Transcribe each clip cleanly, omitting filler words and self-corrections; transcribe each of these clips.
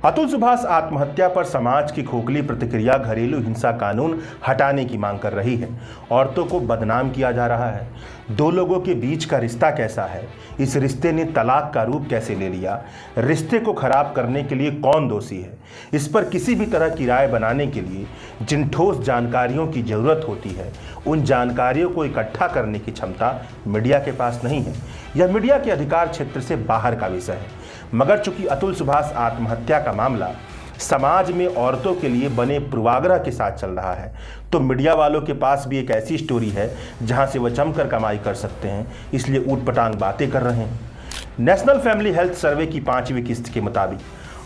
अतुल सुभाष आत्महत्या पर समाज की खोखली प्रतिक्रिया घरेलू हिंसा कानून हटाने की मांग कर रही है। औरतों को बदनाम किया जा रहा है। दो लोगों के बीच का रिश्ता कैसा है, इस रिश्ते ने तलाक का रूप कैसे ले लिया, रिश्ते को खराब करने के लिए कौन दोषी है, इस पर किसी भी तरह की राय बनाने के लिए जिन ठोस जानकारियों की जरूरत होती है, उन जानकारियों को इकट्ठा करने की क्षमता मीडिया के पास नहीं है। यह मीडिया के अधिकार क्षेत्र से बाहर का विषय है। मगर चूंकि अतुल सुभाष आत्महत्या का मामला समाज में औरतों के लिए बने पूर्वाग्रह के साथ चल रहा है, तो मीडिया वालों के पास भी एक ऐसी स्टोरी है जहां से वह जमकर कमाई कर सकते हैं, इसलिए ऊटपटांग बातें कर रहे हैं। नेशनल फैमिली हेल्थ सर्वे की 5वीं किस्त के मुताबिक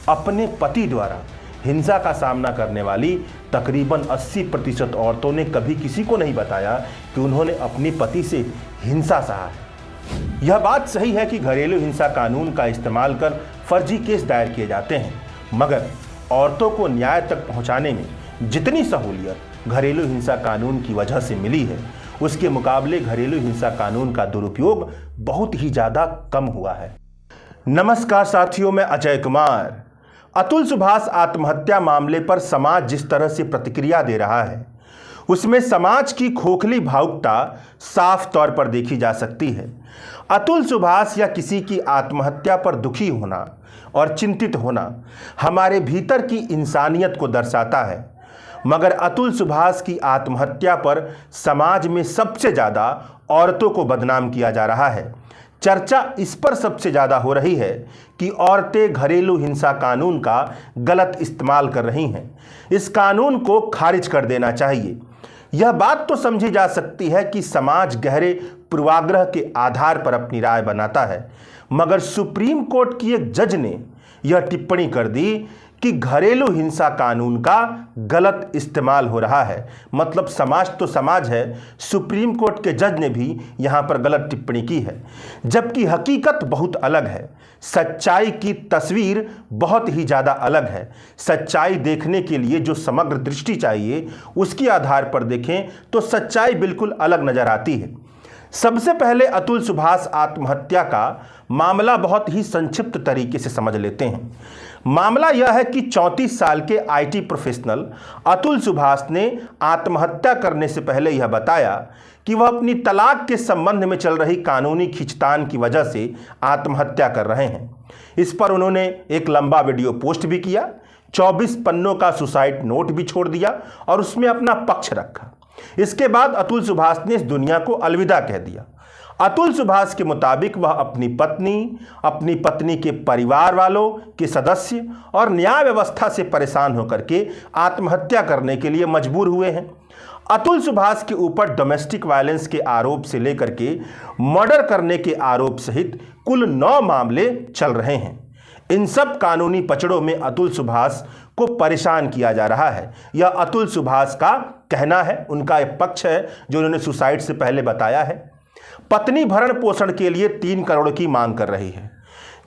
अपने पति द्वारा हिंसा का सामना करने वाली तकरीबन 80% औरतों ने कभी किसी को नहीं बताया कि उन्होंने अपनी पति से हिंसा सहा है। यह बात सही है कि घरेलू हिंसा कानून का इस्तेमाल कर फर्जी केस दायर किए जाते हैं, मगर औरतों को न्याय तक पहुंचाने में जितनी सहूलियत घरेलू हिंसा कानून की वजह से मिली है, उसके मुकाबले घरेलू हिंसा कानून का दुरुपयोग बहुत ही ज़्यादा कम हुआ है। नमस्कार साथियों, मैं अजय कुमार। अतुल सुभाष आत्महत्या मामले पर समाज जिस तरह से प्रतिक्रिया दे रहा है, उसमें समाज की खोखली भावुकता साफ तौर पर देखी जा सकती है। अतुल सुभाष या किसी की आत्महत्या पर दुखी होना और चिंतित होना हमारे भीतर की इंसानियत को दर्शाता है, मगर अतुल सुभाष की आत्महत्या पर समाज में सबसे ज़्यादा औरतों को बदनाम किया जा रहा है। चर्चा इस पर सबसे ज़्यादा हो रही है कि औरतें घरेलू हिंसा कानून का गलत इस्तेमाल कर रही हैं। इस कानून को खारिज कर देना चाहिए। यह बात तो समझी जा सकती है कि समाज गहरे पूर्वाग्रह के आधार पर अपनी राय बनाता है, मगर सुप्रीम कोर्ट की एक जज ने यह टिप्पणी कर दी कि घरेलू हिंसा कानून का गलत इस्तेमाल हो रहा है। मतलब समाज तो समाज है, सुप्रीम कोर्ट के जज ने भी यहाँ पर गलत टिप्पणी की है, जबकि हकीकत बहुत अलग है। सच्चाई की तस्वीर बहुत ही ज़्यादा अलग है। सच्चाई देखने के लिए जो समग्र दृष्टि चाहिए, उसके आधार पर देखें तो सच्चाई बिल्कुल अलग नज़र आती है। सबसे पहले अतुल सुभाष आत्महत्या का मामला बहुत ही संक्षिप्त तरीके से समझ लेते हैं। मामला यह है कि 34 साल के आईटी प्रोफेशनल अतुल सुभाष ने आत्महत्या करने से पहले यह बताया कि वह अपनी तलाक के संबंध में चल रही कानूनी खींचतान की वजह से आत्महत्या कर रहे हैं। इस पर उन्होंने एक लंबा वीडियो पोस्ट भी किया, 24 पन्नों का सुसाइड नोट भी छोड़ दिया और उसमें अपना पक्ष रखा। इसके बाद अतुल सुभाष ने इस दुनिया को अलविदा कह दिया। अतुल सुभाष के मुताबिक वह अपनी पत्नी के परिवार वालों के सदस्य और न्याय व्यवस्था से परेशान होकर के आत्महत्या करने के लिए मजबूर हुए हैं। अतुल सुभाष के ऊपर डोमेस्टिक वायलेंस के आरोप से लेकर के मर्डर करने के आरोप सहित कुल 9 मामले चल रहे हैं। इन सब कानूनी पचड़ों में अतुल सुभाष को परेशान किया जा रहा है। यह अतुल सुभाष का कहना है, उनका एक पक्ष है जो उन्होंने सुसाइड से पहले बताया है। पत्नी भरण पोषण के लिए 3 करोड़ की मांग कर रही है।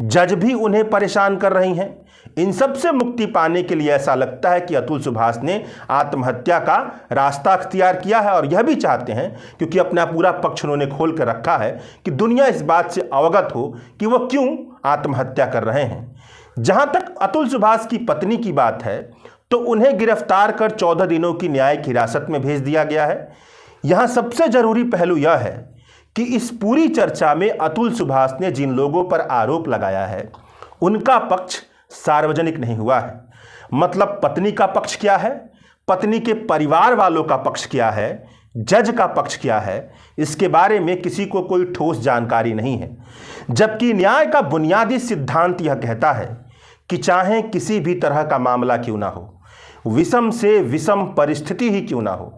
जज भी उन्हें परेशान कर रही हैं। इन सब से मुक्ति पाने के लिए ऐसा लगता है कि अतुल सुभाष ने आत्महत्या का रास्ता अख्तियार किया है और यह भी चाहते हैं, क्योंकि अपना पूरा पक्ष उन्होंने खोल कर रखा है, कि दुनिया इस बात से अवगत हो कि वह क्यों आत्महत्या कर रहे हैं। जहां तक अतुल सुभाष की पत्नी की बात है, तो उन्हें गिरफ्तार कर 14 दिनों की न्यायिक हिरासत में भेज दिया गया है। यहां सबसे जरूरी पहलू यह है कि इस पूरी चर्चा में अतुल सुभाष ने जिन लोगों पर आरोप लगाया है, उनका पक्ष सार्वजनिक नहीं हुआ है। मतलब पत्नी का पक्ष क्या है, पत्नी के परिवार वालों का पक्ष क्या है, जज का पक्ष क्या है, इसके बारे में किसी को कोई ठोस जानकारी नहीं है। जबकि न्याय का बुनियादी सिद्धांत यह कहता है कि चाहे किसी भी तरह का मामला क्यों ना हो, विषम से विषम परिस्थिति ही क्यों ना हो,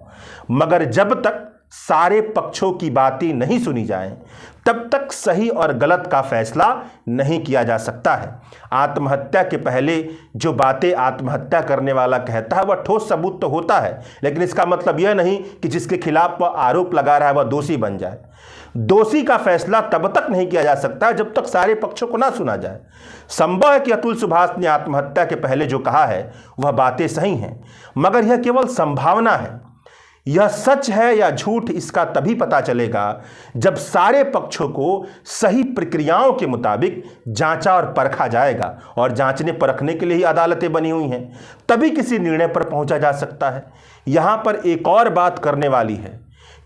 मगर जब तक सारे पक्षों की बातें नहीं सुनी जाएं, तब तक सही और गलत का फैसला नहीं किया जा सकता है। आत्महत्या के पहले जो बातें आत्महत्या करने वाला कहता है, वह ठोस सबूत तो होता है, लेकिन इसका मतलब यह नहीं कि जिसके खिलाफ वह आरोप लगा रहा है वह दोषी बन जाए। दोषी का फैसला तब तक नहीं किया जा सकता जब तक सारे पक्षों को ना सुना जाए। संभव है कि अतुल सुभाष ने आत्महत्या के पहले जो कहा है वह बातें सही हैं, मगर यह केवल संभावना है। यह सच है या झूठ इसका तभी पता चलेगा जब सारे पक्षों को सही प्रक्रियाओं के मुताबिक जांचा और परखा जाएगा, और जांचने परखने के लिए ही अदालतें बनी हुई हैं, तभी किसी निर्णय पर पहुंचा जा सकता है। यहां पर एक और बात करने वाली है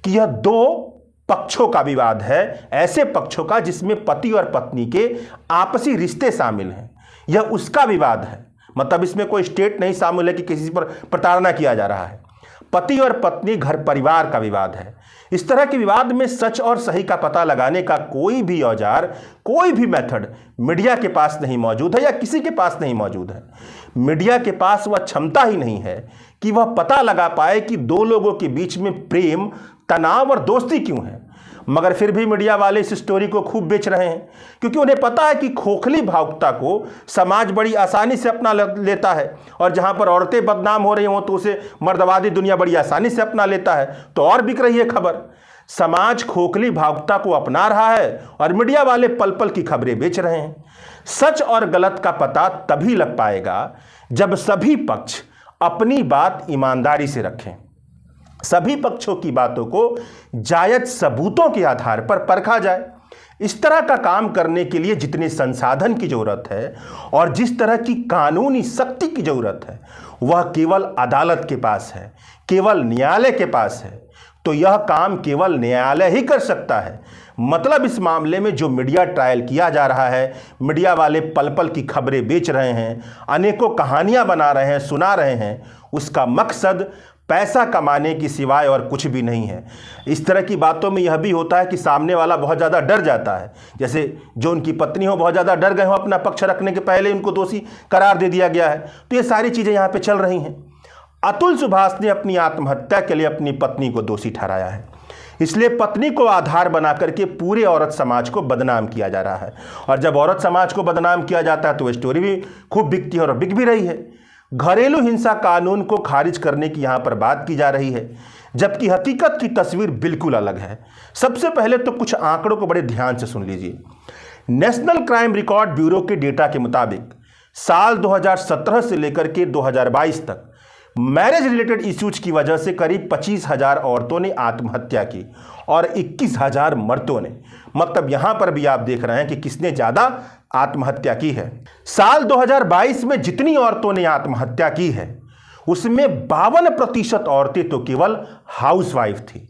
कि यह दो पक्षों का विवाद है, ऐसे पक्षों का जिसमें पति और पत्नी के आपसी रिश्ते शामिल हैं। यह उसका विवाद है, मतलब इसमें कोई स्टेट नहीं शामिल है कि किसी पर प्रताड़ना किया जा रहा है। पति और पत्नी घर परिवार का विवाद है। इस तरह के विवाद में सच और सही का पता लगाने का कोई भी औजार, कोई भी मेथड मीडिया के पास नहीं मौजूद है या किसी के पास नहीं मौजूद है। मीडिया के पास वह क्षमता ही नहीं है कि वह पता लगा पाए कि दो लोगों के बीच में प्रेम, तनाव और दोस्ती क्यों है। मगर फिर भी मीडिया वाले इस स्टोरी को खूब बेच रहे हैं, क्योंकि उन्हें पता है कि खोखली भावुकता को समाज बड़ी आसानी से अपना लेता है, और जहां पर औरतें बदनाम हो रही हों तो उसे मर्दवादी दुनिया बड़ी आसानी से अपना लेता है, तो और बिक रही है खबर। समाज खोखली भावुकता को अपना रहा है और मीडिया वाले पल पल की खबरें बेच रहे हैं। सच और गलत का पता तभी लग पाएगा जब सभी पक्ष अपनी बात ईमानदारी से रखें, सभी पक्षों की बातों को जायज सबूतों के आधार पर परखा जाए। इस तरह का काम करने के लिए जितने संसाधन की जरूरत है और जिस तरह की कानूनी शक्ति की जरूरत है, वह केवल अदालत के पास है, केवल न्यायालय के पास है। तो यह काम केवल न्यायालय ही कर सकता है। मतलब इस मामले में जो मीडिया ट्रायल किया जा रहा है, मीडिया वाले पल पल की खबरें बेच रहे हैं, अनेकों कहानियां बना रहे हैं, सुना रहे हैं, उसका मकसद पैसा कमाने की सिवाय और कुछ भी नहीं है। इस तरह की बातों में यह भी होता है कि सामने वाला बहुत ज़्यादा डर जाता है, जैसे जो उनकी पत्नी हो बहुत ज़्यादा डर गए हो, अपना पक्ष रखने के पहले उनको दोषी करार दे दिया गया है। तो ये सारी चीज़ें यहाँ पे चल रही हैं। अतुल सुभाष ने अपनी आत्महत्या के लिए अपनी पत्नी को दोषी ठहराया है, इसलिए पत्नी को आधार बना करके पूरे औरत समाज को बदनाम किया जा रहा है। और जब औरत समाज को बदनाम किया जाता है तो वह स्टोरी भी खूब बिकती है और बिक भी रही है। घरेलू हिंसा कानून को खारिज करने की यहां पर बात की जा रही है, जबकि हकीकत की तस्वीर बिल्कुल अलग है। सबसे पहले तो कुछ आंकड़ों को बड़े ध्यान से सुन लीजिए। नेशनल क्राइम रिकॉर्ड ब्यूरो के डेटा के मुताबिक साल 2017 से लेकर के 2022 तक मैरिज रिलेटेड इश्यूज की वजह से करीब 25,000 औरतों ने आत्महत्या की और 21,000 मर्दों ने। मतलब यहां पर भी आप देख रहे हैं कि किसने ज्यादा आत्महत्या की है। साल 2022 में जितनी औरतों ने आत्महत्या की है उसमें 52% औरतें तो केवल हाउसवाइफ थी।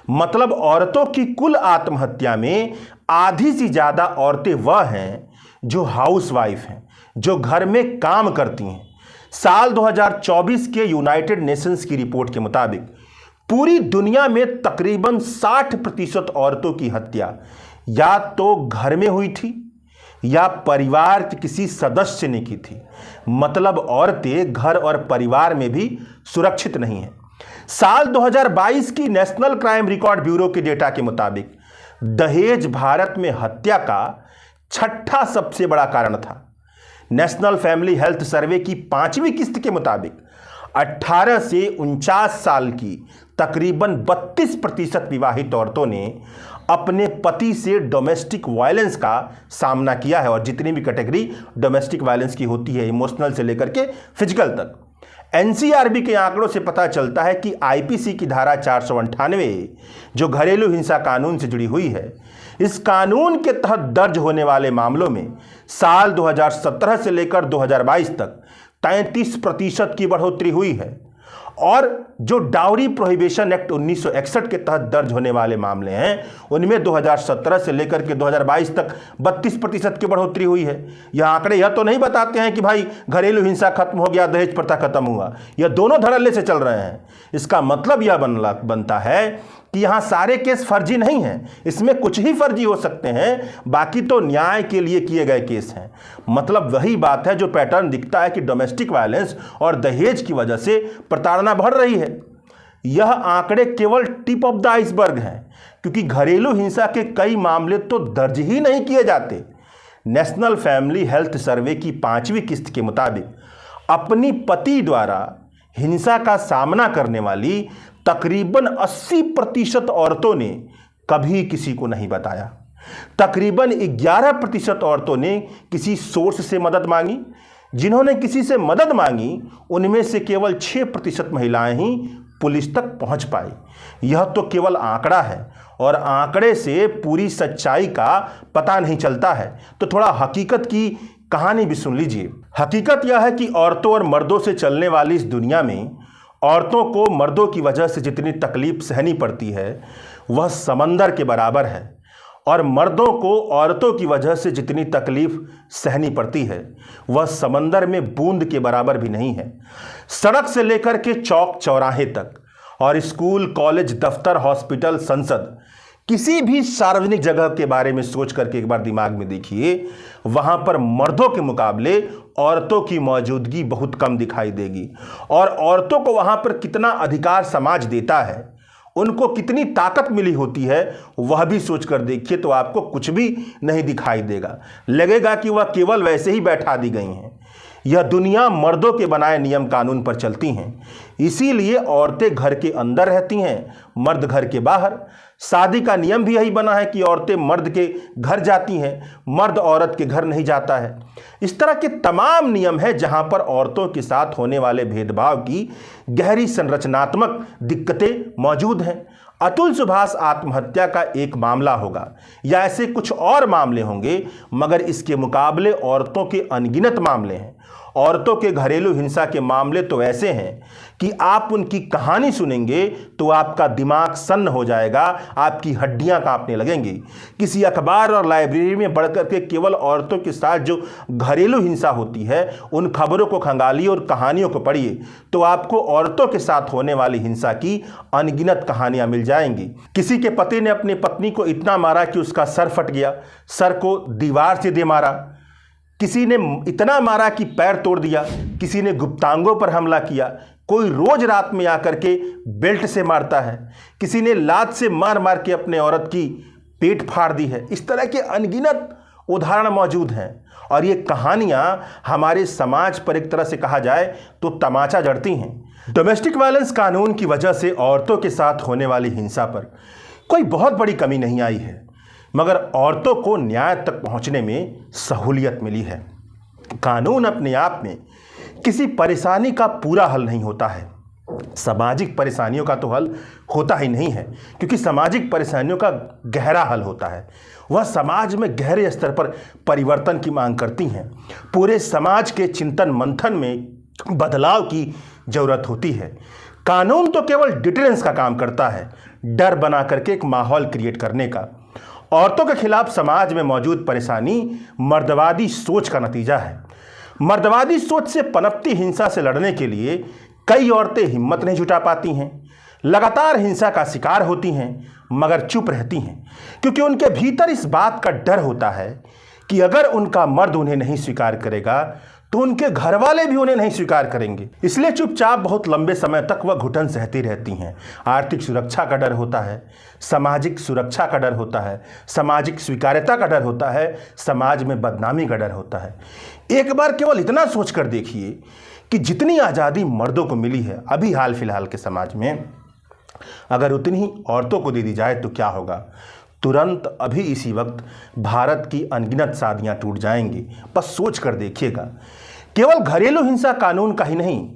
मतलब औरतों की कुल आत्महत्या में आधी से ज्यादा औरतें वह हैं जो हाउसवाइफ हैं, जो घर में काम करती हैं। साल 2024 के यूनाइटेड नेशंस की रिपोर्ट के मुताबिक पूरी दुनिया में तकरीबन 60% औरतों की हत्या या तो घर में हुई थी या परिवार के किसी सदस्य ने की थी। मतलब औरतें घर और परिवार में भी सुरक्षित नहीं हैं। साल 2022 की नेशनल क्राइम रिकॉर्ड ब्यूरो के डेटा के मुताबिक दहेज भारत में हत्या का 6ठा सबसे बड़ा कारण था। नेशनल फैमिली हेल्थ सर्वे की 5वीं किस्त के मुताबिक 18 से 49 साल की तकरीबन 32% विवाहित औरतों ने अपने पति से डोमेस्टिक वायलेंस का सामना किया है। और जितनी भी कैटेगरी डोमेस्टिक वायलेंस की होती है, इमोशनल से लेकर के फिजिकल तक, एनसीआरबी के आंकड़ों से पता चलता है कि आईपीसी की धारा 498 जो घरेलू हिंसा कानून से जुड़ी हुई है, इस कानून के तहत दर्ज होने वाले मामलों में साल 2017 से लेकर 2022 तक 33% की बढ़ोतरी हुई है। और जो डाउरी प्रोहिबिशन एक्ट 1961 के तहत दर्ज होने वाले मामले हैं उनमें 2017 से लेकर के 2022 तक 32% की बढ़ोतरी हुई है। यह आंकड़े यह तो नहीं बताते हैं कि भाई घरेलू हिंसा खत्म हो गया, दहेज प्रथा खत्म हुआ। यह दोनों धड़ल्ले से चल रहे हैं। इसका मतलब यह बनता है कि यहाँ सारे केस फर्जी नहीं हैं, इसमें कुछ ही फर्जी हो सकते हैं, बाकी तो न्याय के लिए किए गए केस हैं। मतलब वही बात है जो पैटर्न दिखता है कि डोमेस्टिक वायलेंस और दहेज की वजह से प्रताड़ना बढ़ रही है। यह आंकड़े केवल टिप ऑफ द आइसबर्ग हैं, क्योंकि घरेलू हिंसा के कई मामले तो दर्ज ही नहीं किए जाते। नेशनल फैमिली हेल्थ सर्वे की 5वीं किस्त के मुताबिक अपनी पति द्वारा हिंसा का सामना करने वाली तकरीबन 80% औरतों ने कभी किसी को नहीं बताया। तकरीबन 11% औरतों ने किसी सोर्स से मदद मांगी। जिन्होंने किसी से मदद मांगी उनमें से केवल 6% महिलाएं ही पुलिस तक पहुंच पाई। यह तो केवल आंकड़ा है और आंकड़े से पूरी सच्चाई का पता नहीं चलता है, तो थोड़ा हकीकत की कहानी भी सुन लीजिए। हकीकत यह है कि औरतों और मर्दों से चलने वाली इस दुनिया में औरतों को मर्दों की वजह से जितनी तकलीफ सहनी पड़ती है वह समंदर के बराबर है, और मर्दों को औरतों की वजह से जितनी तकलीफ सहनी पड़ती है वह समंदर में बूंद के बराबर भी नहीं है। सड़क से लेकर के चौक चौराहे तक और स्कूल, कॉलेज, दफ्तर, हॉस्पिटल, संसद, किसी भी सार्वजनिक जगह के बारे में सोच करके एक बार दिमाग में देखिए, वहां पर मर्दों के मुकाबले औरतों की मौजूदगी बहुत कम दिखाई देगी। और औरतों को वहां पर कितना अधिकार समाज देता है, उनको कितनी ताकत मिली होती है, वह भी सोचकर देखिए तो आपको कुछ भी नहीं दिखाई देगा। लगेगा कि वह केवल वैसे ही बैठा दी गई हैं। यह दुनिया मर्दों के बनाए नियम कानून पर चलती हैं, इसीलिए औरतें घर के अंदर रहती हैं, मर्द घर के बाहर। शादी का नियम भी यही बना है कि औरतें मर्द के घर जाती हैं, मर्द औरत के घर नहीं जाता है। इस तरह के तमाम नियम हैं जहां पर औरतों के साथ होने वाले भेदभाव की गहरी संरचनात्मक दिक्कतें मौजूद हैं। अतुल सुभाष आत्महत्या का एक मामला होगा या ऐसे कुछ और मामले होंगे, मगर इसके मुकाबले औरतों के अनगिनत मामले हैं। औरतों के घरेलू हिंसा के मामले तो ऐसे हैं कि आप उनकी कहानी सुनेंगे तो आपका दिमाग सन्न हो जाएगा, आपकी हड्डियां कांपने लगेंगी। किसी अखबार और लाइब्रेरी में बढ़कर के केवल औरतों के साथ जो घरेलू हिंसा होती है उन खबरों को खंगालिए और कहानियों को पढ़िए तो आपको औरतों के साथ होने वाली हिंसा की अनगिनत कहानियां मिल जाएंगी। किसी के पति ने अपनी पत्नी को इतना मारा कि उसका सर फट गया, सर को दीवार से दे मारा। किसी ने इतना मारा कि पैर तोड़ दिया, किसी ने गुप्तांगों पर हमला किया, कोई रोज रात में आकर के बेल्ट से मारता है, किसी ने लात से मार मार के अपने औरत की पेट फाड़ दी है। इस तरह के अनगिनत उदाहरण मौजूद हैं और ये कहानियां हमारे समाज पर एक तरह से कहा जाए तो तमाचा जड़ती हैं। डोमेस्टिक वायलेंस कानून की वजह से औरतों के साथ होने वाली हिंसा पर कोई बहुत बड़ी कमी नहीं आई है, मगर औरतों को न्याय तक पहुंचने में सहूलियत मिली है। कानून अपने आप में किसी परेशानी का पूरा हल नहीं होता है, सामाजिक परेशानियों का तो हल होता ही नहीं है, क्योंकि सामाजिक परेशानियों का गहरा हल होता है। वह समाज में गहरे स्तर पर परिवर्तन की मांग करती हैं। पूरे समाज के चिंतन मंथन में बदलाव की जरूरत होती है। कानून तो केवल डिटरेंस का काम करता है, डर बना करके एक माहौल क्रिएट करने का। औरतों के खिलाफ समाज में मौजूद परेशानी मर्दवादी सोच का नतीजा है। मर्दवादी सोच से पनपती हिंसा से लड़ने के लिए कई औरतें हिम्मत नहीं जुटा पाती हैं, लगातार हिंसा का शिकार होती हैं, मगर चुप रहती हैं, क्योंकि उनके भीतर इस बात का डर होता है कि अगर उनका मर्द उन्हें नहीं स्वीकार करेगा तो उनके घर वाले भी उन्हें नहीं स्वीकार करेंगे। इसलिए चुपचाप बहुत लंबे समय तक वह घुटन सहती रहती हैं। आर्थिक सुरक्षा का डर होता है, सामाजिक सुरक्षा का डर होता है, सामाजिक स्वीकार्यता का डर होता है, समाज में बदनामी का डर होता है। एक बार केवल इतना सोचकर देखिए कि जितनी आज़ादी मर्दों को मिली है अभी हाल फिलहाल के समाज में, अगर उतनी ही औरतों को दे दी जाए तो क्या होगा। तुरंत अभी इसी वक्त भारत की अनगिनत शादियां टूट जाएंगी। बस सोच कर देखिएगा। केवल घरेलू हिंसा कानून का ही नहीं,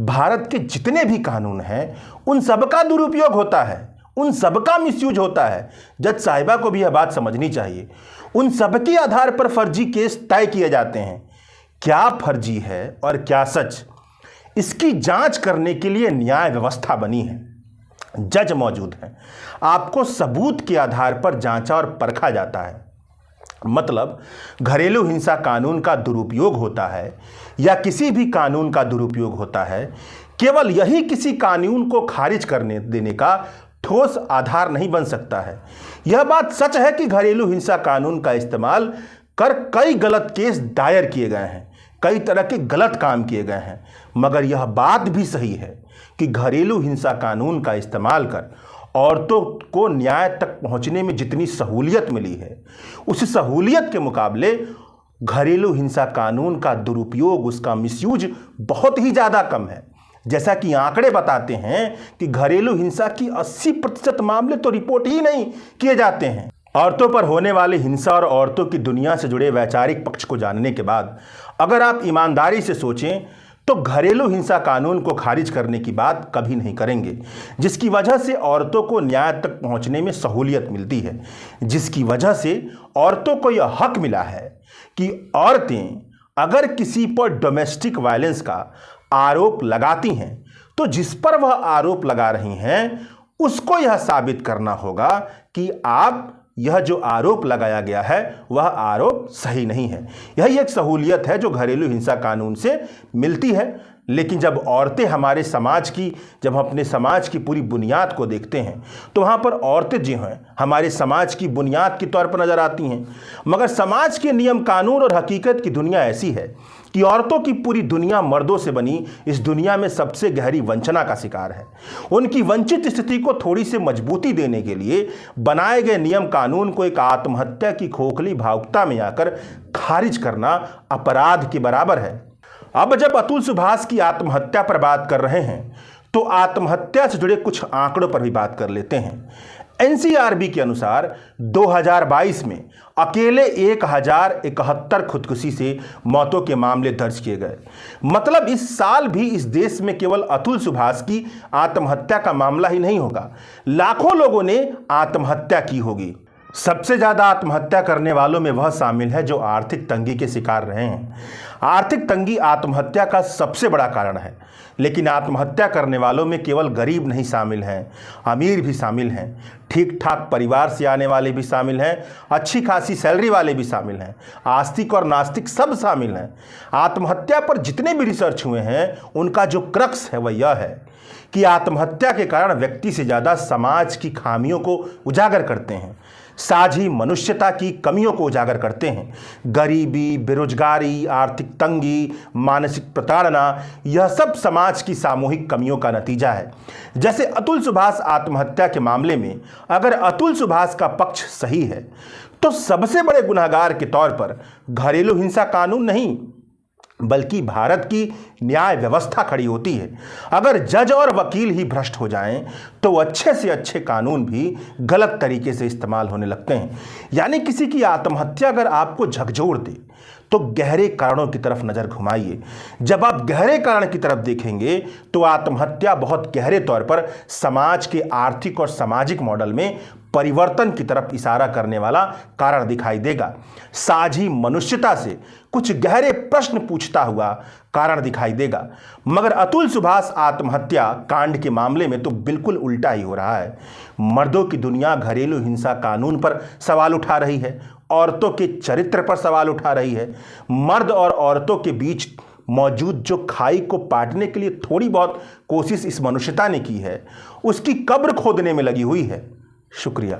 भारत के जितने भी कानून हैं उन सबका दुरुपयोग होता है, उन सबका मिसयूज होता है। जज साहिबा को भी यह बात समझनी चाहिए। उन सबके आधार पर फर्जी केस तय किए जाते हैं। क्या फर्जी है और क्या सच, इसकी जांच करने के लिए न्याय व्यवस्था बनी है, जज मौजूद हैं। आपको सबूत के आधार पर जांचा और परखा जाता है। मतलब घरेलू हिंसा कानून का दुरुपयोग होता है या किसी भी कानून का दुरुपयोग होता है, केवल यही किसी कानून को खारिज करने देने का ठोस आधार नहीं बन सकता है। यह बात सच है कि घरेलू हिंसा कानून का इस्तेमाल कर कई गलत केस दायर किए गए हैं, कई तरह के गलत काम किए गए हैं, मगर यह बात भी सही है कि घरेलू हिंसा कानून का इस्तेमाल कर औरतों को न्याय तक पहुंचने में जितनी सहूलियत मिली है, उस सहूलियत के मुकाबले घरेलू हिंसा कानून का दुरुपयोग, उसका मिसयूज बहुत ही ज़्यादा कम है। जैसा कि आंकड़े बताते हैं कि घरेलू हिंसा की 80% मामले तो रिपोर्ट ही नहीं किए जाते हैं। औरतों पर होने वाली हिंसा और औरतों की दुनिया से जुड़े वैचारिक पक्ष को जानने के बाद अगर आप ईमानदारी से सोचें तो घरेलू हिंसा कानून को खारिज करने की बात कभी नहीं करेंगे, जिसकी वजह से औरतों को न्याय तक पहुंचने में सहूलियत मिलती है, जिसकी वजह से औरतों को यह हक मिला है कि औरतें अगर किसी पर डोमेस्टिक वायलेंस का आरोप लगाती हैं तो जिस पर वह आरोप लगा रही हैं उसको यह साबित करना होगा कि आप यह जो आरोप लगाया गया है वह आरोप सही नहीं है। यही एक सहूलियत है जो घरेलू हिंसा कानून से मिलती है। लेकिन जब औरतें हमारे समाज की, जब हम अपने समाज की पूरी बुनियाद को देखते हैं तो वहाँ पर औरतें जो हैं हमारे समाज की बुनियाद के तौर पर नज़र आती हैं। मगर समाज के नियम कानून और हकीकत की दुनिया ऐसी है कि औरतों की पूरी दुनिया मर्दों से बनी इस दुनिया में सबसे गहरी वंचना का शिकार है। उनकी वंचित स्थिति को थोड़ी सी मजबूती देने के लिए बनाए गए नियम कानून को एक आत्महत्या की खोखली भावुकता में आकर खारिज करना अपराध के बराबर है। अब जब अतुल सुभाष की आत्महत्या पर बात कर रहे हैं तो आत्महत्या से जुड़े कुछ आंकड़ों पर भी बात कर लेते हैं। एनसीआरबी के अनुसार 2022 में अकेले 1071 खुदकुशी से मौतों के मामले दर्ज किए गए। मतलब इस साल भी इस देश में केवल अतुल सुभाष की आत्महत्या का मामला ही नहीं होगा, लाखों लोगों ने आत्महत्या की होगी। सबसे ज़्यादा आत्महत्या करने वालों में वह शामिल है जो आर्थिक तंगी के शिकार रहे हैं। आर्थिक तंगी आत्महत्या का सबसे बड़ा कारण है, लेकिन आत्महत्या करने वालों में केवल गरीब नहीं शामिल हैं, अमीर भी शामिल हैं, ठीक ठाक परिवार से आने वाले भी शामिल हैं, अच्छी खासी सैलरी वाले भी शामिल हैं, आस्तिक और नास्तिक सब शामिल हैं। आत्महत्या पर जितने भी रिसर्च हुए हैं उनका जो क्रक्स है वह यह है कि आत्महत्या के कारण व्यक्ति से ज़्यादा समाज की खामियों को उजागर करते हैं, साझी मनुष्यता की कमियों को उजागर करते हैं। गरीबी, बेरोजगारी, आर्थिक तंगी, मानसिक प्रताड़ना, यह सब समाज की सामूहिक कमियों का नतीजा है। जैसे अतुल सुभाष आत्महत्या के मामले में अगर अतुल सुभाष का पक्ष सही है तो सबसे बड़े गुनहगार के तौर पर घरेलू हिंसा कानून नहीं बल्कि भारत की न्याय व्यवस्था खड़ी होती है। अगर जज और वकील ही भ्रष्ट हो जाएं तो अच्छे से अच्छे कानून भी गलत तरीके से इस्तेमाल होने लगते हैं। यानी किसी की आत्महत्या अगर आपको झकझोर दे तो गहरे कारणों की तरफ नज़र घुमाइए। जब आप गहरे कारण की तरफ देखेंगे तो आत्महत्या बहुत गहरे तौर पर समाज के आर्थिक और सामाजिक मॉडल में परिवर्तन की तरफ इशारा करने वाला कारण दिखाई देगा। साझी मनुष्यता से कुछ गहरे प्रश्न पूछता हुआ कारण दिखाई देगा। मगर अतुल सुभाष आत्महत्या कांड के मामले में तो बिल्कुल उल्टा ही हो रहा है। मर्दों की दुनिया घरेलू हिंसा कानून पर सवाल उठा रही है, औरतों के चरित्र पर सवाल उठा रही है। मर्द और औरतों के बीच मौजूद जो खाई को पाटने के लिए थोड़ी बहुत कोशिश इस मनुष्यता ने की है उसकी कब्र खोदने में लगी हुई है। शुक्रिया।